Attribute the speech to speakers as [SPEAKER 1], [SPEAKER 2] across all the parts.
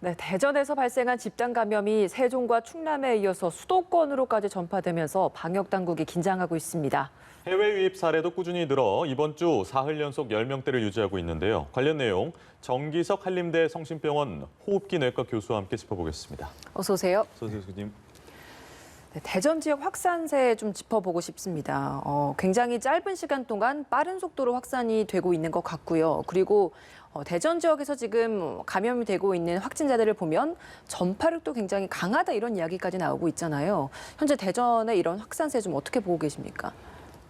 [SPEAKER 1] 네, 대전에서 발생한 집단 감염이 세종과 충남에 이어서 수도권으로까지 전파되면서 방역 당국이 긴장하고 있습니다.
[SPEAKER 2] 해외 유입 사례도 꾸준히 늘어 이번 주 사흘 연속 10명대를 유지하고 있는데요. 관련 내용 정기석 한림대 성심병원 호흡기 내과 교수와 함께 짚어보겠습니다.
[SPEAKER 1] 어서 오세요.
[SPEAKER 2] 서 교수님.
[SPEAKER 1] 네, 대전 지역 확산세 좀 짚어보고 싶습니다. 굉장히 짧은 시간 동안 빠른 속도로 확산이 되고 있는 것 같고요. 그리고 대전 지역에서 지금 감염이 되고 있는 확진자들을 보면 전파력도 굉장히 강하다 이런 이야기까지 나오고 있잖아요. 현재 대전의 이런 확산세 좀 어떻게 보고 계십니까?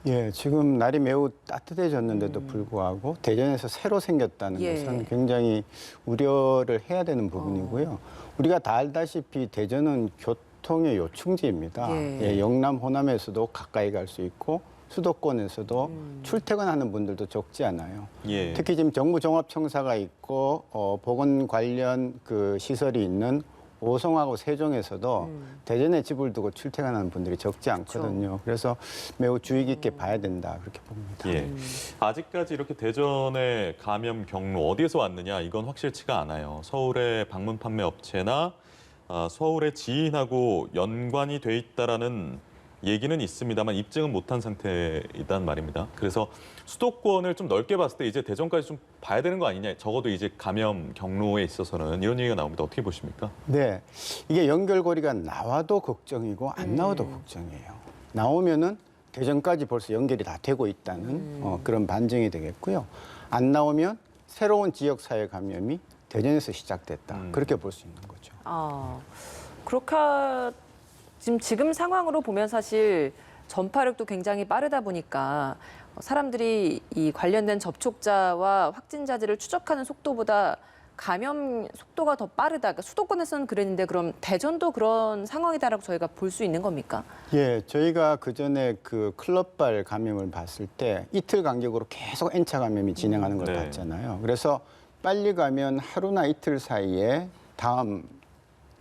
[SPEAKER 3] 예, 지금 날이 매우 따뜻해졌는데도 불구하고 대전에서 새로 생겼다는
[SPEAKER 1] 예.
[SPEAKER 3] 것은 굉장히 우려를 해야 되는 부분이고요. 우리가 다 알다시피 대전은 교통의 요충지입니다.
[SPEAKER 1] 예.
[SPEAKER 3] 영남, 호남에서도 가까이 갈 수 있고 수도권에서도 출퇴근하는 분들도 적지 않아요.
[SPEAKER 2] 예.
[SPEAKER 3] 특히 지금 정부종합청사가 있고 보건 관련 그 시설이 있는 오송하고 세종에서도 대전에 집을 두고 출퇴근하는 분들이 적지 않거든요. 그래서 매우 주의 깊게 봐야 된다 그렇게 봅니다.
[SPEAKER 2] 예. 아직까지 이렇게 대전의 감염 경로 어디에서 왔느냐 이건 확실치가 않아요. 서울의 방문 판매 업체나 서울의 지인하고 연관이 돼 있다라는 얘기는 있습니다만 입증은 못한 상태이단 말입니다. 그래서 수도권을 좀 넓게 봤을 때 이제 대전까지 좀 봐야 되는 거 아니냐. 적어도 이제 감염 경로에 있어서는 이런 얘기가 나옵니다. 어떻게 보십니까?
[SPEAKER 3] 네, 이게 연결고리가 나와도 걱정이고 안 나와도 걱정이에요. 나오면은 대전까지 벌써 연결이 다 되고 있다는 그런 반증이 되겠고요. 안 나오면 새로운 지역사회 감염이 대전에서 시작됐다. 그렇게 볼 수 있는 거죠.
[SPEAKER 1] 그렇게 지금 상황으로 보면 사실 전파력도 굉장히 빠르다 보니까 사람들이 이 관련된 접촉자와 확진자들을 추적하는 속도보다 감염 속도가 더 빠르다. 그러니까 수도권에서는 그랬는데 그럼 대전도 그런 상황이다라고 저희가 볼 수 있는 겁니까?
[SPEAKER 3] 예, 저희가 그 전에 그 클럽발 감염을 봤을 때 이틀 간격으로 계속 N차 감염이 진행하는 걸
[SPEAKER 2] 네.
[SPEAKER 3] 봤잖아요. 그래서 빨리 가면 하루나 이틀 사이에 다음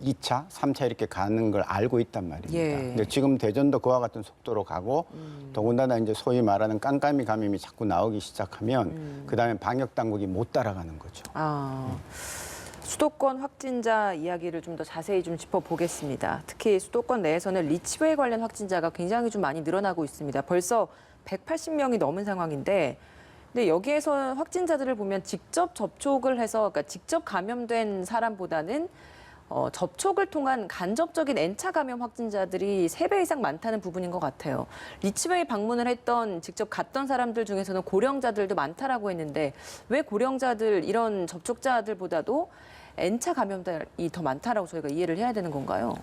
[SPEAKER 3] 2차, 3차 이렇게 가는 걸 알고 있단 말입니다.
[SPEAKER 1] 예.
[SPEAKER 3] 근데 지금 대전도 그와 같은 속도로 가고 더군다나 이제 소위 말하는 깜깜이 감염이 자꾸 나오기 시작하면 그다음에 방역 당국이 못 따라가는 거죠.
[SPEAKER 1] 수도권 확진자 이야기를 좀 더 자세히 좀 짚어보겠습니다. 특히 수도권 내에서는 리치웨이 관련 확진자가 굉장히 좀 많이 늘어나고 있습니다. 벌써 180명이 넘은 상황인데 근데 여기에서 확진자들을 보면 직접 접촉을 해서 그러니까 직접 감염된 사람보다는 접촉을 통한 간접적인 N차 감염 확진자들이 3배 이상 많다는 부분인 것 같아요. 리치웨이 방문을 했던 직접 갔던 사람들 중에서는 고령자들도 많다라고 했는데 왜 고령자들 이런 접촉자들보다도 N차 감염자이 더 많다라고 저희가 이해를 해야 되는 건가요?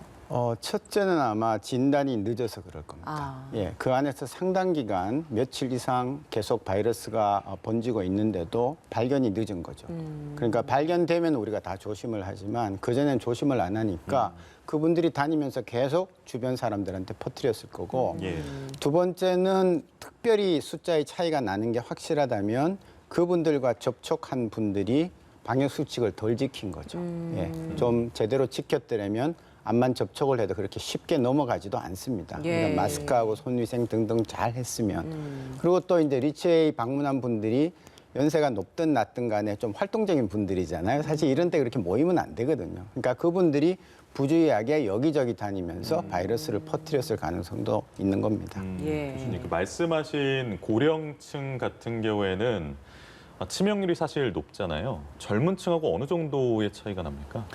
[SPEAKER 3] 첫째는 아마 진단이 늦어서 그럴 겁니다. 예, 그 안에서 상당 기간 며칠 이상 계속 바이러스가 번지고 있는데도 발견이 늦은 거죠. 그러니까 발견되면 우리가 다 조심을 하지만 그전엔 조심을 안 하니까 그분들이 다니면서 계속 주변 사람들한테 퍼뜨렸을 거고
[SPEAKER 2] 예.
[SPEAKER 3] 두 번째는 특별히 숫자의 차이가 나는 게 확실하다면 그분들과 접촉한 분들이 방역 수칙을 덜 지킨 거죠. 예, 좀 제대로 지켰더라면 암만 접촉을 해도 그렇게 쉽게 넘어가지도 않습니다.
[SPEAKER 1] 예.
[SPEAKER 3] 그러니까 마스크하고 손위생 등등 잘 했으면. 그리고 또 이제 리치웨이 방문한 분들이 연세가 높든 낮든 간에 좀 활동적인 분들이잖아요. 사실 이런 때 그렇게 모이면 안 되거든요. 그러니까 그분들이 부주의하게 여기저기 다니면서 바이러스를 퍼뜨렸을 가능성도 있는 겁니다.
[SPEAKER 2] 교수님, 그 말씀하신 고령층 같은 경우에는 치명률이 사실 높잖아요. 젊은 층하고 어느 정도의 차이가 납니까?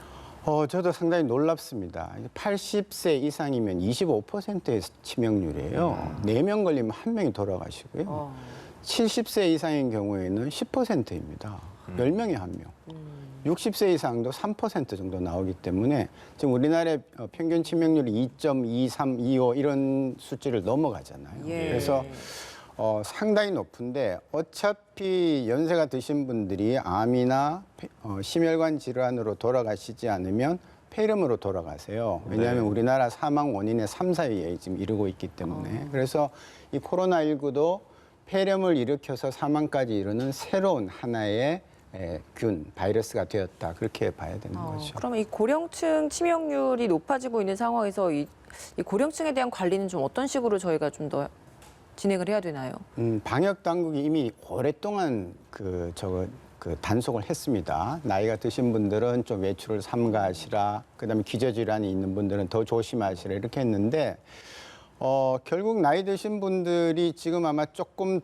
[SPEAKER 3] 저도 상당히 놀랍습니다. 80세 이상이면 25%의 치명률이에요. 4명 걸리면 1명이 돌아가시고요. 70세 이상인 경우에는 10%입니다. 10명에 1명. 60세 이상도 3% 정도 나오기 때문에 지금 우리나라의 평균 치명률이 2.23, 25 이런 수치를 넘어가잖아요.
[SPEAKER 1] 예.
[SPEAKER 3] 그래서 상당히 높은데 어차피 연세가 드신 분들이 암이나 심혈관 질환으로 돌아가시지 않으면 폐렴으로 돌아가세요. 왜냐하면
[SPEAKER 2] 네.
[SPEAKER 3] 우리나라 사망 원인의 3, 4위에 지금 이르고 있기 때문에. 그래서 이 코로나19도 폐렴을 일으켜서 사망까지 이르는 새로운 하나의 바이러스가 되었다. 그렇게 봐야 되는 거죠.
[SPEAKER 1] 그러면 이 고령층 치명률이 높아지고 있는 상황에서 이 고령층에 대한 관리는 좀 어떤 식으로 저희가 좀 더 진행을 해야 되나요?
[SPEAKER 3] 방역 당국이 이미 오랫동안 그 단속을 했습니다. 나이가 드신 분들은 좀 외출을 삼가하시라. 그다음에 기저질환이 있는 분들은 더 조심하시라 이렇게 했는데 결국 나이 드신 분들이 지금 아마 조금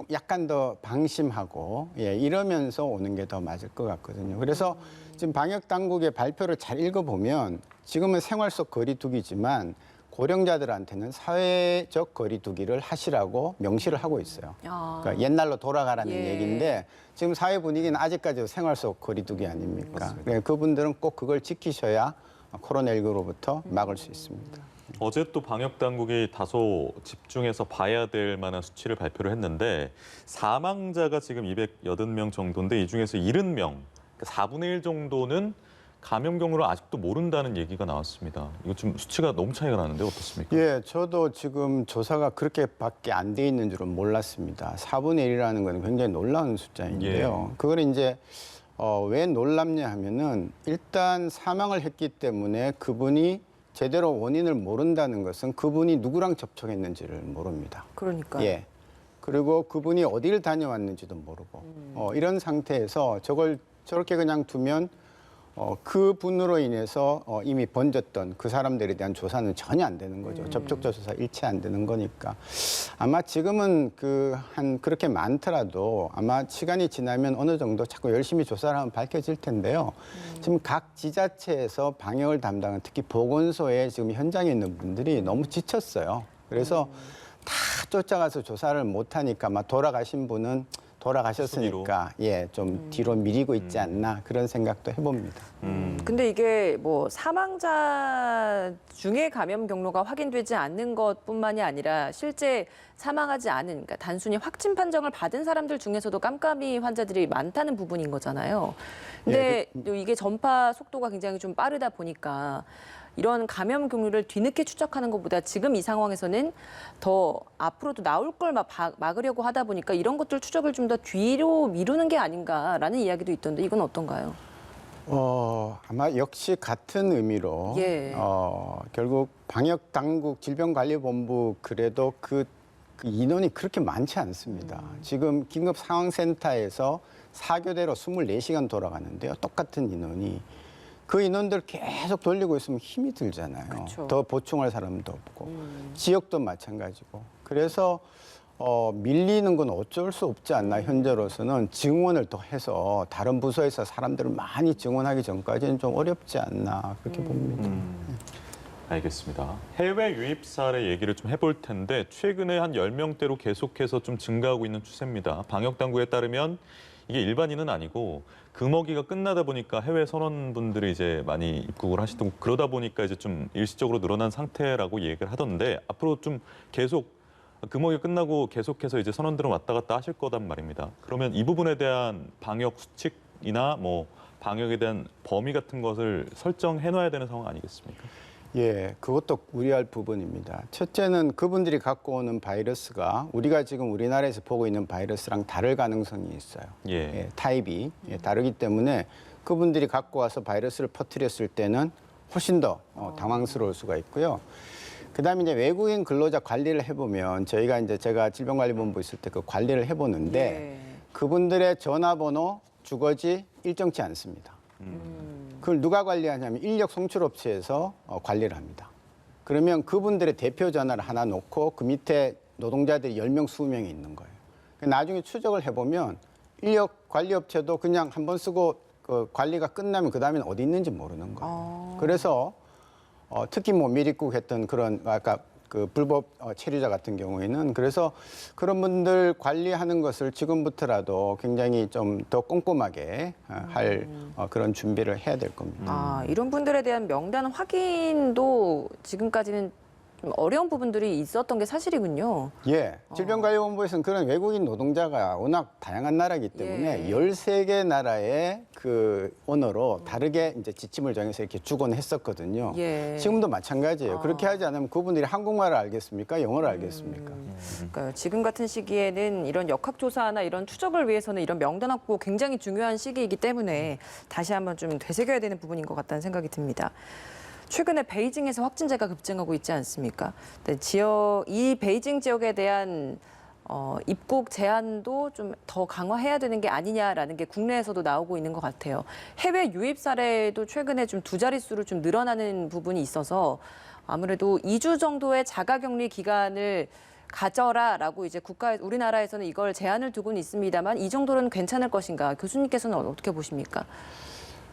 [SPEAKER 3] 약간 더 방심하고 이러면서 오는 게 더 맞을 것 같거든요. 그래서 지금 방역 당국의 발표를 잘 읽어보면 지금은 생활 속 거리두기지만 고령자들한테는 사회적 거리두기를 하시라고 명시를 하고 있어요. 그러니까 옛날로 돌아가라는 얘기인데 지금 사회 분위기는 아직까지도 생활 속 거리두기 아닙니까? 그러니까 그분들은 꼭 그걸 지키셔야 코로나19로부터 막을 수 있습니다.
[SPEAKER 2] 어제 또 방역 당국이 다소 집중해서 봐야 될 만한 수치를 발표를 했는데 사망자가 지금 280명 정도인데 이 중에서 70명, 그러니까 4분의 1 정도는 감염 경로를 아직도 모른다는 얘기가 나왔습니다. 이거 좀 수치가 너무 차이가 나는데 어떻습니까?
[SPEAKER 3] 예, 저도 지금 조사가 그렇게밖에 안 돼 있는 줄은 몰랐습니다. 4분의 1이라는 건 굉장히 놀라운 숫자인데요. 그걸 이제 왜 놀랍냐 하면은 일단 사망을 했기 때문에 그분이 제대로 원인을 모른다는 것은 그분이 누구랑 접촉했는지를 모릅니다.
[SPEAKER 1] 그러니까.
[SPEAKER 3] 예. 그리고 그분이 어디를 다녀왔는지도 모르고 이런 상태에서 저걸 저렇게 그냥 두면 그 분으로 인해서 이미 번졌던 그 사람들에 대한 조사는 전혀 안 되는 거죠. 접촉자 조사 일체 안 되는 거니까. 아마 지금은 그렇게 많더라도 아마 시간이 지나면 어느 정도 자꾸 열심히 조사를 하면 밝혀질 텐데요. 지금 각 지자체에서 방역을 담당한 특히 보건소에 지금 현장에 있는 분들이 너무 지쳤어요. 그래서 다 쫓아가서 조사를 못 하니까 아마 돌아가신 분은 돌아가셨으니까 좀 뒤로 미리고 있지 않나 그런 생각도 해봅니다.
[SPEAKER 1] 근데 이게 뭐 사망자 중에 감염 경로가 확인되지 않는 것뿐만이 아니라 실제 사망하지 않은, 그러니까 단순히 확진 판정을 받은 사람들 중에서도 깜깜이 환자들이 많다는 부분인 거잖아요. 근데 또 이게 전파 속도가 굉장히 좀 빠르다 보니까 이런 감염 경로를 뒤늦게 추적하는 것보다 지금 이 상황에서는 더 앞으로도 나올 걸 막으려고 하다 보니까 이런 것들 추적을 좀 더 뒤로 미루는 게 아닌가라는 이야기도 있던데 이건 어떤가요?
[SPEAKER 3] 아마 역시 같은 의미로 결국 방역 당국 질병관리본부 그래도 그 인원이 그렇게 많지 않습니다. 지금 긴급 상황센터에서 4교대로 24시간 돌아가는데요. 똑같은 인원이. 그 인원들 계속 돌리고 있으면 힘이 들잖아요.
[SPEAKER 1] 그쵸.
[SPEAKER 3] 더 보충할 사람도 없고 지역도 마찬가지고. 그래서 밀리는 건 어쩔 수 없지 않나 현재로서는 증원을 더 해서 다른 부서에서 사람들을 많이 증원하기 전까지는 좀 어렵지 않나 그렇게 봅니다.
[SPEAKER 2] 알겠습니다. 해외 유입 사례 얘기를 좀 해볼 텐데 최근에 한 10명대로 계속해서 좀 증가하고 있는 추세입니다. 방역 당국에 따르면 이게 일반인은 아니고 금어기가 끝나다 보니까 해외 선원분들이 이제 많이 입국을 하시고 그러다 보니까 이제 좀 일시적으로 늘어난 상태라고 얘기를 하던데 앞으로 좀 계속 금어기가 끝나고 계속해서 이제 선원들은 왔다 갔다 하실 거단 말입니다. 그러면 이 부분에 대한 방역 수칙이나 뭐 방역에 대한 범위 같은 것을 설정해 놔야 되는 상황 아니겠습니까?
[SPEAKER 3] 예, 그것도 우려할 부분입니다. 첫째는 그분들이 갖고 오는 바이러스가 우리가 지금 우리나라에서 보고 있는 바이러스랑 다를 가능성이 있어요. 타입이 다르기 때문에 그분들이 갖고 와서 바이러스를 퍼뜨렸을 때는 훨씬 더 당황스러울 수가 있고요. 그다음에 이제 외국인 근로자 관리를 해보면 제가 질병관리본부 있을 때 그 관리를 해보는데 그분들의 전화번호, 주거지 일정치 않습니다. 그걸 누가 관리하냐면 인력 송출업체에서 관리를 합니다. 그러면 그분들의 대표 전화를 하나 놓고 그 밑에 노동자들이 10명, 20명이 있는 거예요. 나중에 추적을 해보면 인력 관리업체도 그냥 한번 쓰고 그 관리가 끝나면 그다음에는 어디 있는지 모르는 거예요. 그래서 특히 뭐 미립국 했던 그런 아까 그 불법 체류자 같은 경우에는 그래서 그런 분들 관리하는 것을 지금부터라도 굉장히 좀 더 꼼꼼하게 할 그런 준비를 해야 될 겁니다.
[SPEAKER 1] 이런 분들에 대한 명단 확인도 지금까지는 좀 어려운 부분들이 있었던 게 사실이군요.
[SPEAKER 3] 예, 질병관리본부에서는 그런 외국인 노동자가 워낙 다양한 나라이기 때문에 13개 나라의 그 언어로 다르게 이제 지침을 정해서 이렇게 주곤 했었거든요. 지금도 마찬가지예요. 그렇게 하지 않으면 그분들이 한국말을 알겠습니까? 영어를 알겠습니까?
[SPEAKER 1] 그러니까 지금 같은 시기에는 이런 역학조사나 이런 추적을 위해서는 이런 명단 확보 굉장히 중요한 시기이기 때문에 다시 한번 좀 되새겨야 되는 부분인 것 같다는 생각이 듭니다. 최근에 베이징에서 확진자가 급증하고 있지 않습니까? 이 베이징 지역에 대한 입국 제한도 좀 더 강화해야 되는 게 아니냐라는 게 국내에서도 나오고 있는 것 같아요. 해외 유입 사례도 최근에 좀 두 자릿수로 좀 늘어나는 부분이 있어서 아무래도 2주 정도의 자가격리 기간을 가져라라고 이제 우리나라에서는 이걸 제한을 두고는 있습니다만 이 정도는 괜찮을 것인가? 교수님께서는 어떻게 보십니까?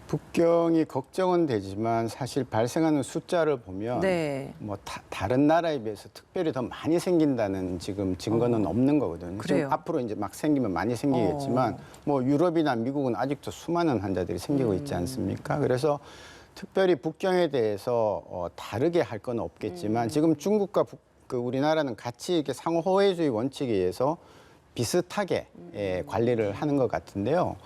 [SPEAKER 3] 북경이 걱정은 되지만 사실 발생하는 숫자를 보면
[SPEAKER 1] 네.
[SPEAKER 3] 뭐 다른 나라에 비해서 특별히 더 많이 생긴다는 지금 증거는 없는 거거든요.
[SPEAKER 1] 그래요?
[SPEAKER 3] 지금 앞으로 이제 막 생기면 많이 생기겠지만 뭐 유럽이나 미국은 아직도 수많은 환자들이 생기고 있지 않습니까? 그래서 특별히 북경에 대해서 다르게 할 건 없겠지만 지금 중국과 우리나라는 같이 이렇게 상호 호혜주의 원칙에 의해서 비슷하게 관리를 하는 것 같은데요.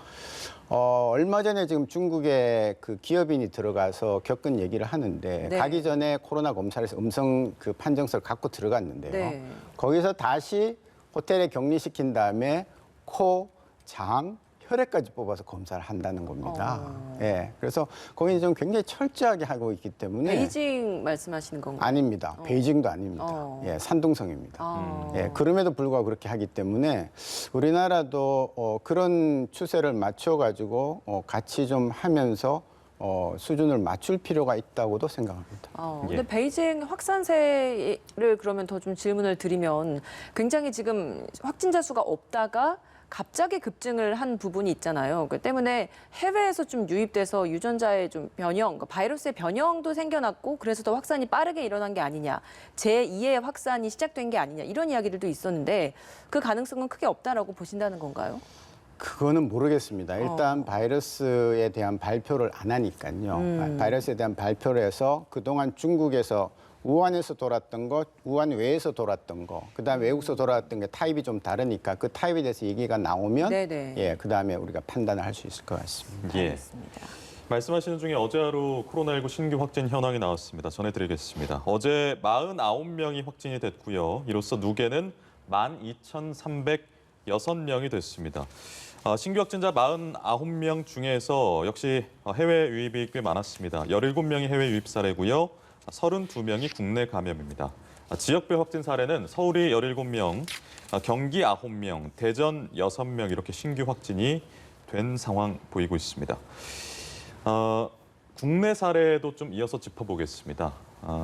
[SPEAKER 3] 얼마 전에 지금 중국에 그 기업인이 들어가서 겪은 얘기를 하는데
[SPEAKER 1] 네.
[SPEAKER 3] 가기 전에 코로나 검사를 해서 음성 그 판정서를 갖고 들어갔는데요.
[SPEAKER 1] 네.
[SPEAKER 3] 거기서 다시 호텔에 격리시킨 다음에 코, 장, 혈액까지 뽑아서 검사를 한다는 겁니다. 예. 그래서 거기는 좀 굉장히 철저하게 하고 있기 때문에
[SPEAKER 1] 베이징 말씀하시는 건가요?
[SPEAKER 3] 아닙니다. 베이징도 아닙니다. 예, 산둥성입니다. 예, 그럼에도 불구하고 그렇게 하기 때문에 우리나라도 그런 추세를 맞춰가지고 같이 좀 하면서 수준을 맞출 필요가 있다고도 생각합니다.
[SPEAKER 1] 근데 베이징 확산세를 그러면 더 좀 질문을 드리면 굉장히 지금 확진자 수가 없다가 갑자기 급증을 한 부분이 있잖아요. 그 때문에 해외에서 좀 유입돼서 유전자의 좀 변형, 그러니까 바이러스의 변형도 생겨났고 그래서 더 확산이 빠르게 일어난 게 아니냐, 제2의 확산이 시작된 게 아니냐 이런 이야기들도 있었는데 그 가능성은 크게 없다라고 보신다는 건가요?
[SPEAKER 3] 그거는 모르겠습니다. 일단 바이러스에 대한 발표를 안 하니까요. 바이러스에 대한 발표를 해서 그동안 중국에서 우한에서 돌았던 거, 우한 외에서 돌았던 거, 그다음에 외국에서 돌아왔던 게 타입이 좀 다르니까 그 타입에 대해서 얘기가 나오면
[SPEAKER 1] 네네.
[SPEAKER 3] 예, 그다음에 우리가 판단을 할 수 있을 것 같습니다.
[SPEAKER 2] 예.
[SPEAKER 1] 알겠습니다.
[SPEAKER 2] 말씀하시는 중에 어제 하루 코로나19 신규 확진 현황이 나왔습니다. 전해드리겠습니다. 어제 49명이 확진이 됐고요. 이로써 누계는 12,306명이 됐습니다. 신규 확진자 49명 중에서 역시 해외 유입이 꽤 많았습니다. 17명이 해외 유입 사례고요. 32명이 국내 감염입니다. 지역별 확진 사례는 서울이 17명, 경기 9명, 대전 6명 이렇게 신규 확진이 된 상황 보이고 있습니다. 국내 사례도 좀 이어서 짚어보겠습니다.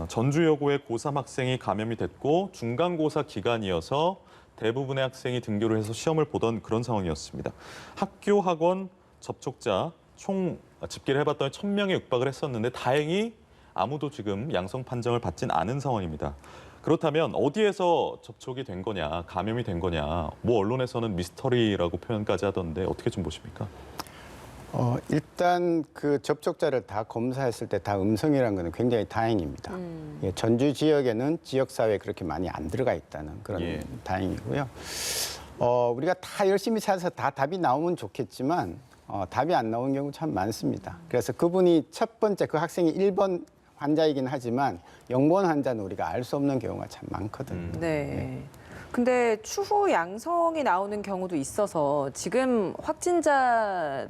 [SPEAKER 2] 전주여고의 고3 학생이 감염이 됐고 중간고사 기간이어서 대부분의 학생이 등교를 해서 시험을 보던 그런 상황이었습니다. 학교, 학원, 접촉자 총 집계를 해봤더니 1,000명에 육박을 했었는데 다행히 아무도 지금 양성 판정을 받진 않은 상황입니다. 그렇다면 어디에서 접촉이 된 거냐, 감염이 된 거냐, 뭐 언론에서는 미스터리라고 표현까지 하던데 어떻게 좀 보십니까?
[SPEAKER 3] 일단 그 접촉자를 다 검사했을 때 다 음성이라는 것은 굉장히 다행입니다. 예, 전주 지역에는 지역사회에 그렇게 많이 안 들어가 있다는 그런 다행이고요. 우리가 다 열심히 찾아서 다 답이 나오면 좋겠지만 답이 안 나오는 경우 참 많습니다. 그래서 그분이 첫 번째 그 학생이 1번 환자이긴 하지만 0번 환자는 우리가 알 수 없는 경우가 참 많거든요.
[SPEAKER 1] 네. 근데 추후 양성이 나오는 경우도 있어서 지금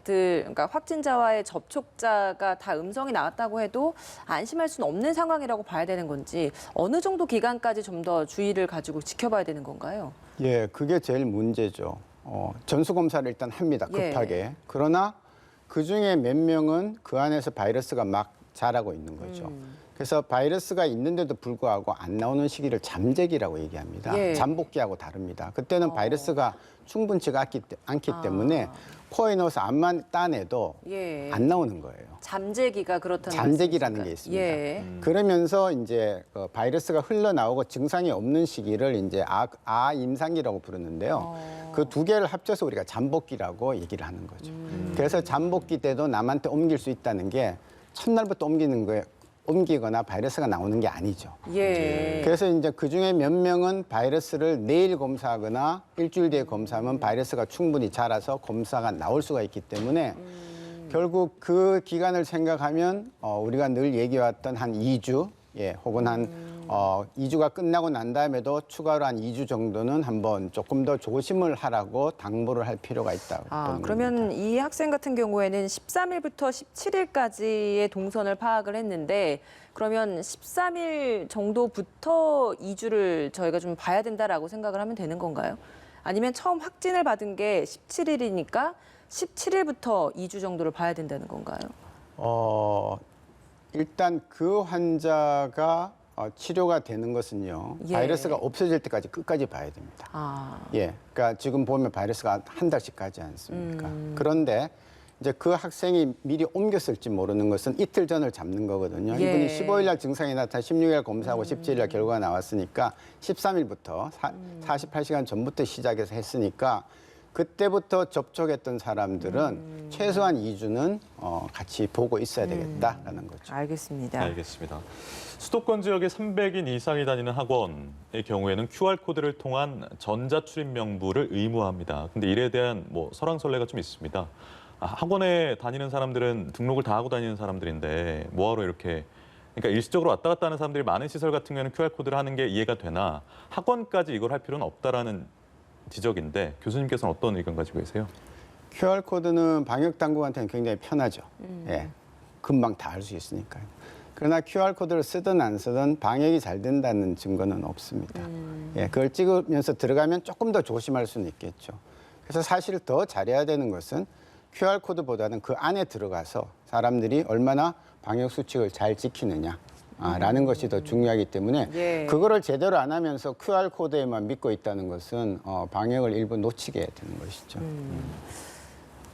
[SPEAKER 1] 그러니까 확진자와의 접촉자가 다 음성이 나왔다고 해도 안심할 수는 없는 상황이라고 봐야 되는 건지 어느 정도 기간까지 좀 더 주의를 가지고 지켜봐야 되는 건가요?
[SPEAKER 3] 예, 그게 제일 문제죠. 전수검사를 일단 합니다, 급하게.
[SPEAKER 1] 예.
[SPEAKER 3] 그러나 그중에 몇 명은 그 안에서 바이러스가 막 자라고 있는 거죠. 그래서 바이러스가 있는데도 불구하고 안 나오는 시기를 잠재기라고 얘기합니다.
[SPEAKER 1] 예.
[SPEAKER 3] 잠복기하고 다릅니다. 그때는 바이러스가 충분치가 않기 때문에 코에 넣어서 암만 따내도
[SPEAKER 1] 예.
[SPEAKER 3] 안 나오는 거예요.
[SPEAKER 1] 잠재기가 그렇다는
[SPEAKER 3] 잠재기라는 게
[SPEAKER 1] 말씀이십니까?
[SPEAKER 3] 있습니다.
[SPEAKER 1] 예.
[SPEAKER 3] 그러면서 이제 바이러스가 흘러나오고 증상이 없는 시기를 이제 아임상기라고 부르는데요. 그 두 개를 합쳐서 우리가 잠복기라고 얘기를 하는 거죠. 그래서 잠복기 때도 남한테 옮길 수 있다는 게 첫날부터 옮기거나 바이러스가 나오는 게 아니죠.
[SPEAKER 1] 예.
[SPEAKER 3] 그래서 이제 그중에 몇 명은 바이러스를 내일 검사하거나 일주일 뒤에 검사하면 바이러스가 충분히 자라서 검사가 나올 수가 있기 때문에 결국 그 기간을 생각하면 우리가 늘 얘기해왔던 한 2주, 예, 혹은 한 2주가 끝나고 난 다음에도 추가로 한 2주 정도는 한번 조금 더 조심을 하라고 당부를 할 필요가 있다고 보는
[SPEAKER 1] 그러면
[SPEAKER 3] 겁니다.
[SPEAKER 1] 이 학생 같은 경우에는 13일부터 17일까지의 동선을 파악을 했는데 그러면 13일 정도부터 2주를 저희가 좀 봐야 된다라고 생각을 하면 되는 건가요? 아니면 처음 확진을 받은 게 17일이니까 17일부터 2주 정도를 봐야 된다는 건가요?
[SPEAKER 3] 일단 그 환자가 치료가 되는 것은요.
[SPEAKER 1] 예.
[SPEAKER 3] 바이러스가 없어질 때까지 끝까지 봐야 됩니다.
[SPEAKER 1] 아,
[SPEAKER 3] 예. 그러니까 지금 보면 바이러스가 한 달씩 가지 않습니까? 그런데 이제 그 학생이 미리 옮겼을지 모르는 것은 이틀 전을 잡는 거거든요.
[SPEAKER 1] 예.
[SPEAKER 3] 이분이 15일 날 증상이 나타나 16일 검사하고 17일 날 결과가 나왔으니까 13일부터 48시간 전부터 시작해서 했으니까 그때부터 접촉했던 사람들은 최소한 2주는 같이 보고 있어야 되겠다라는 거죠.
[SPEAKER 1] 알겠습니다.
[SPEAKER 2] 알겠습니다. 수도권 지역에 300인 이상이 다니는 학원의 경우에는 QR코드를 통한 전자출입 명부를 의무화합니다. 근데 이에 대한 설왕설래가 좀 있습니다. 학원에 다니는 사람들은 등록을 다 하고 다니는 사람들인데 뭐하러 이렇게 그러니까 일시적으로 왔다 갔다 하는 사람들이 많은 시설 같은 경우에는 QR코드를 하는 게 이해가 되나 학원까지 이걸 할 필요는 없다라는 지적인데 교수님께서는 어떤 의견 가지고 계세요?
[SPEAKER 3] QR코드는 방역 당국한테는 굉장히 편하죠. 예, 금방 다 할 수 있으니까요. 그러나 QR코드를 쓰든 안 쓰든 방역이 잘 된다는 증거는 없습니다. 예, 그걸 찍으면서 들어가면 조금 더 조심할 수는 있겠죠. 그래서 사실 더 잘해야 되는 것은 QR코드보다는 그 안에 들어가서 사람들이 얼마나 방역 수칙을 잘 지키느냐. 라는 것이 더 중요하기 때문에
[SPEAKER 1] 예.
[SPEAKER 3] 그거를 제대로 안 하면서 QR코드에만 믿고 있다는 것은 방역을 일부 놓치게 되는 것이죠.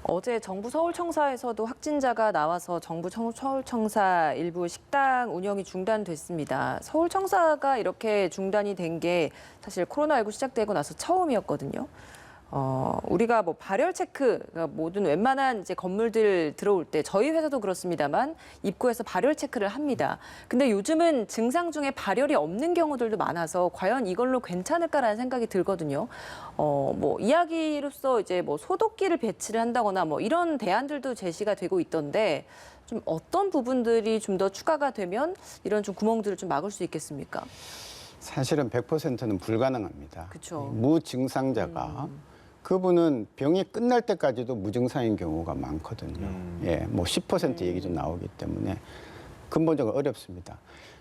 [SPEAKER 1] 어제 정부 서울청사에서도 확진자가 나와서 정부 서울청사 일부 식당 운영이 중단됐습니다. 서울청사가 이렇게 중단이 된 게 사실 코로나19 시작되고 나서 처음이었거든요. 우리가 발열 체크, 그러니까 모든 웬만한 이제 건물들 들어올 때 저희 회사도 그렇습니다만 입구에서 발열 체크를 합니다. 근데 요즘은 증상 중에 발열이 없는 경우들도 많아서 과연 이걸로 괜찮을까라는 생각이 들거든요. 이야기로서 이제 소독기를 배치를 한다거나 이런 대안들도 제시가 되고 있던데 좀 어떤 부분들이 좀 더 추가가 되면 이런 좀 구멍들을 좀 막을 수 있겠습니까?
[SPEAKER 3] 사실은 100%는 불가능합니다.
[SPEAKER 1] 그쵸.
[SPEAKER 3] 무증상자가 그분은 병이 끝날 때까지도 무증상인 경우가 많거든요. 예, 10% 얘기도 나오기 때문에 근본적으로 어렵습니다.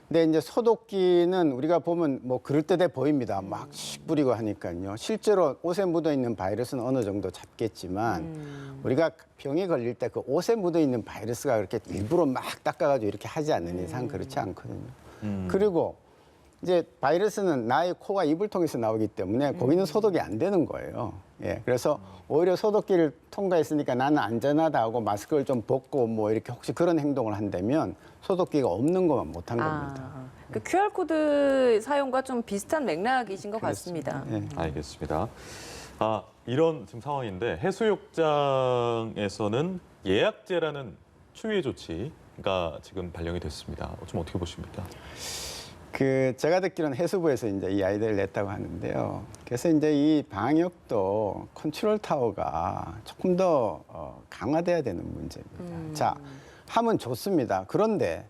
[SPEAKER 3] 근데 이제 소독기는 우리가 보면 그럴듯해 보입니다. 막 뿌리고 하니까요. 실제로 옷에 묻어 있는 바이러스는 어느 정도 잡겠지만 우리가 병이 걸릴 때 그 옷에 묻어 있는 바이러스가 그렇게 일부러 막 닦아가지고 이렇게 하지 않는 이상 그렇지 않거든요. 그리고 이제 바이러스는 나의 코와 입을 통해서 나오기 때문에 거기는 소독이 안 되는 거예요. 예, 그래서 오히려 소독기를 통과했으니까 나는 안전하다 하고 마스크를 좀 벗고 이렇게 혹시 그런 행동을 한다면 소독기가 없는 것만 못한 겁니다.
[SPEAKER 1] 그 QR코드 사용과 좀 비슷한 맥락이신 것 같습니다.
[SPEAKER 3] 예.
[SPEAKER 2] 알겠습니다. 이런 지금 상황인데 해수욕장에서는 예약제라는 추이의 조치가 지금 발령이 됐습니다. 좀 어떻게 보십니까?
[SPEAKER 3] 제가 듣기로는 해수부에서 이제 이 아이디어를 냈다고 하는데요. 그래서 이제 이 방역도 컨트롤 타워가 조금 더 강화돼야 되는 문제입니다. 자, 하면 좋습니다. 그런데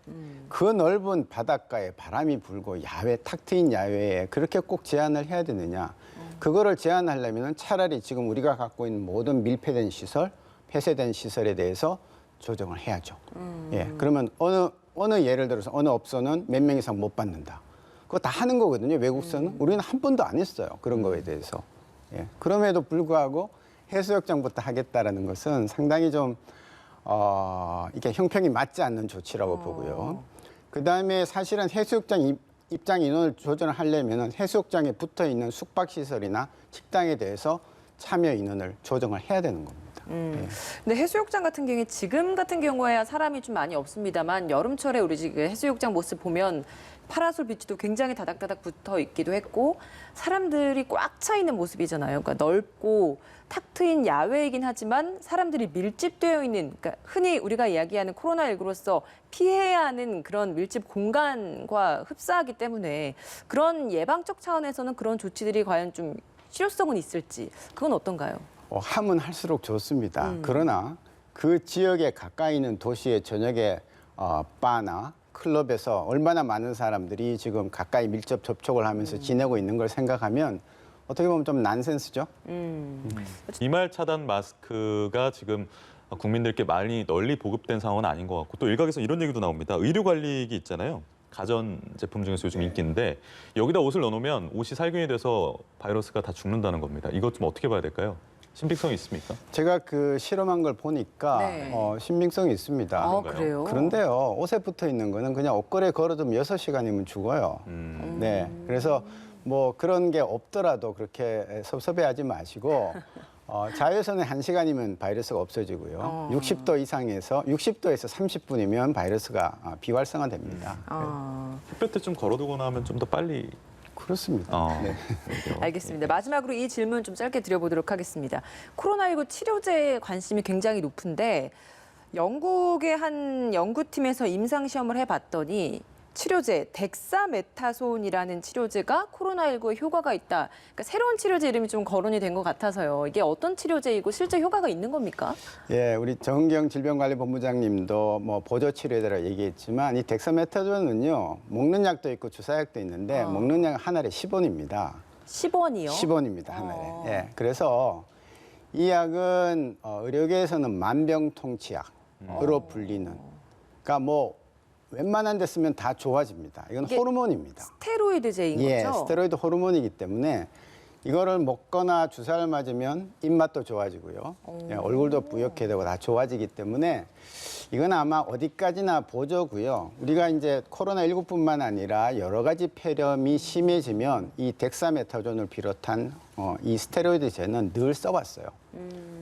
[SPEAKER 3] 그 넓은 바닷가에 바람이 불고 탁 트인 야외에 그렇게 꼭 제한을 해야 되느냐? 그거를 제한하려면 차라리 지금 우리가 갖고 있는 모든 밀폐된 시설, 폐쇄된 시설에 대해서 조정을 해야죠. 예, 그러면 어느 예를 들어서 어느 업소는 몇 명 이상 못 받는다. 그거 다 하는 거거든요. 외국서는. 우리는 한 번도 안 했어요. 그런 거에 대해서. 예. 그럼에도 불구하고 해수욕장부터 하겠다라는 것은 상당히 좀 이게 형평이 맞지 않는 조치라고 보고요. 그다음에 사실은 해수욕장 입장 인원을 조절을 하려면 해수욕장에 붙어 있는 숙박시설이나 식당에 대해서 참여 인원을 조정을 해야 되는 겁니다. 예.
[SPEAKER 1] 근데 해수욕장 같은 경우에 지금 같은 경우에야 사람이 좀 많이 없습니다만 여름철에 우리 지금 해수욕장 모습 보면 파라솔 비치도 굉장히 다닥다닥 붙어 있기도 했고 사람들이 꽉 차 있는 모습이잖아요. 그러니까 넓고 탁 트인 야외이긴 하지만 사람들이 밀집되어 있는, 그러니까 흔히 우리가 이야기하는 코로나19로서 피해야 하는 그런 밀집 공간과 흡사하기 때문에 그런 예방적 차원에서는 그런 조치들이 과연 좀 실효성은 있을지 그건 어떤가요?
[SPEAKER 3] 하면 할수록 좋습니다. 그러나 그 지역에 가까이 있는 도시의 저녁에 바나 클럽에서 얼마나 많은 사람들이 지금 가까이 밀접 접촉을 하면서 지내고 있는 걸 생각하면 어떻게 보면 좀 난센스죠.
[SPEAKER 2] 이말 차단 마스크가 지금 국민들께 많이 널리 보급된 상황은 아닌 것 같고 또 일각에서 이런 얘기도 나옵니다. 의료관리기 있잖아요. 가전 제품 중에서 요즘 인기인데 여기다 옷을 넣어놓으면 옷이 살균이 돼서 바이러스가 다 죽는다는 겁니다. 이것 좀 어떻게 봐야 될까요? 신빙성이 있습니까?
[SPEAKER 3] 제가 그 실험한 걸 보니까
[SPEAKER 1] 네.
[SPEAKER 3] 신빙성이 있습니다.
[SPEAKER 1] 아,
[SPEAKER 2] 그런가요?
[SPEAKER 1] 그래요?
[SPEAKER 3] 그런데요, 옷에 붙어 있는 거는 그냥 옷걸이에 걸어두면 6시간이면 죽어요. 네. 그래서 뭐 그런 게 없더라도 그렇게 섭섭해하지 마시고 자외선에 1시간이면 바이러스가 없어지고요. 60도 이상에서 60도에서 30분이면 바이러스가 비활성화됩니다.
[SPEAKER 2] 햇볕에 좀 걸어두거나 하면 좀 더 빨리.
[SPEAKER 3] 그렇습니다. 네.
[SPEAKER 1] 알겠습니다. 마지막으로 이 질문 좀 짧게 드려보도록 하겠습니다. 코로나19 치료제에 관심이 굉장히 높은데 영국의 한 연구팀에서 임상시험을 해봤더니 치료제 덱사메타손이라는 치료제가 코로나19에 효과가 있다. 그러니까 새로운 치료제 이름이 좀 거론이 된 것 같아서요. 이게 어떤 치료제이고 실제 효과가 있는 겁니까?
[SPEAKER 3] 예, 우리 정은경 질병관리본부장님도 뭐 보조 치료제라고 얘기했지만 이 덱사메타존은요, 먹는 약도 있고 주사약도 있는데 먹는 약 한 알에 10원입니다.
[SPEAKER 1] 10원이요?
[SPEAKER 3] 10원입니다, 한 알에. 예, 그래서 이 약은 의료계에서는 만병통치약으로 불리는. 그러니까 뭐 웬만한 데 쓰면 다 좋아집니다. 이건
[SPEAKER 1] 이게
[SPEAKER 3] 호르몬입니다.
[SPEAKER 1] 스테로이드제인
[SPEAKER 3] 예,
[SPEAKER 1] 거죠?
[SPEAKER 3] 스테로이드 호르몬이기 때문에 이거를 먹거나 주사를 맞으면 입맛도 좋아지고요. 예, 얼굴도 뿌옇게 되고 다 좋아지기 때문에 이건 아마 어디까지나 보조고요. 우리가 이제 코로나19뿐만 아니라 여러 가지 폐렴이 심해지면 이 덱사메타존을 비롯한 이 스테로이드제는 늘 써왔어요.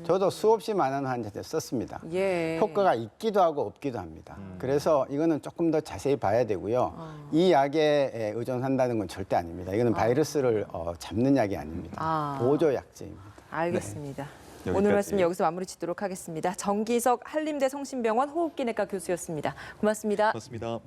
[SPEAKER 3] 저도 수없이 많은 환자들 썼습니다.
[SPEAKER 1] 예.
[SPEAKER 3] 효과가 있기도 하고 없기도 합니다. 그래서 이거는 조금 더 자세히 봐야 되고요. 이 약에 의존한다는 건 절대 아닙니다. 이거는 바이러스를 잡는 약이 아닙니다. 보조 약제입니다.
[SPEAKER 1] 알겠습니다.
[SPEAKER 2] 네.
[SPEAKER 1] 오늘
[SPEAKER 2] 여기까지.
[SPEAKER 1] 말씀 여기서 마무리 짓도록 하겠습니다. 정기석 한림대 성심병원 호흡기내과 교수였습니다. 고맙습니다.
[SPEAKER 2] 맞습니다.